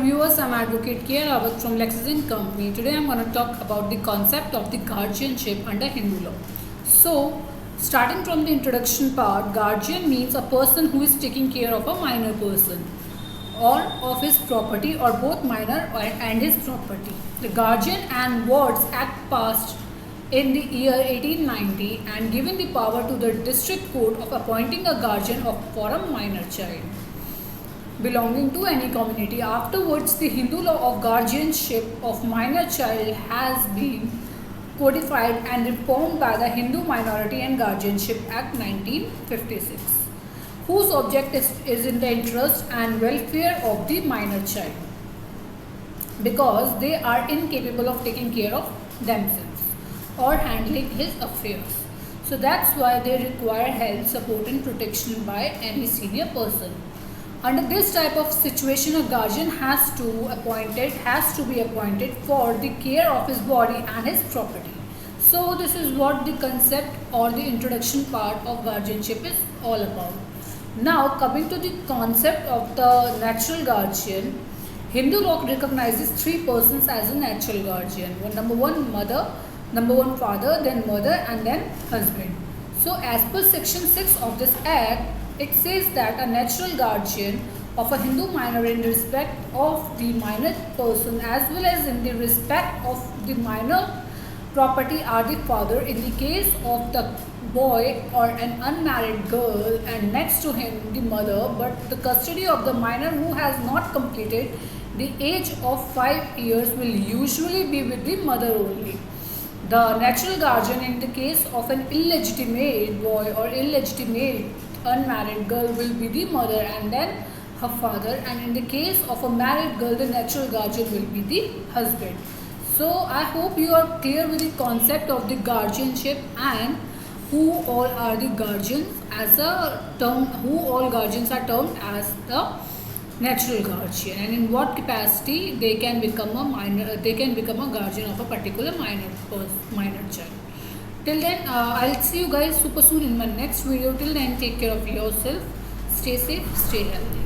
viewers, I'm Advocate K. Rawat from Lexington Company. Today I'm going to talk about the concept of the guardianship under Hindu law. So, starting from the introduction part, guardian means a person who is taking care of a minor person or of his property or both minor and his property. The Guardian and Wards Act passed in the year 1890 and given the power to the district court of appointing a guardian for a minor child belonging to any community. Afterwards, the Hindu law of guardianship of minor child has been codified and reformed by the Hindu Minority and Guardianship Act 1956, whose object is in the interest and welfare of the minor child because they are incapable of taking care of themselves or handling his affairs. So that's why they require help, support and protection by any senior person. Under this type of situation, a guardian has to be appointed for the care of his body and his property. So this is what the concept or the introduction part of guardianship is all about. Now coming to the concept of the natural guardian, Hindu law recognizes three persons as a natural guardian. Number one, mother, number one, father, then mother, and then husband. So as per section 6 of this act, it says that a natural guardian of a Hindu minor in respect of the minor person as well as in the respect of the minor property are the father in the case of the boy or an unmarried girl, and next to him the mother, but the custody of the minor who has not completed the age of 5 years will usually be with the mother only. The natural guardian in the case of an illegitimate boy or illegitimate unmarried girl will be the mother and then her father, and in the case of a married girl the natural guardian will be the husband. So I hope you are clear with the concept of the guardianship and who all are the guardians as a term, who all guardians are termed as the natural guardian and in what capacity they can become a guardian of a particular minor child. Till then, I'll see you guys super soon in my next video. Till then, take care of yourself. Stay safe, stay healthy.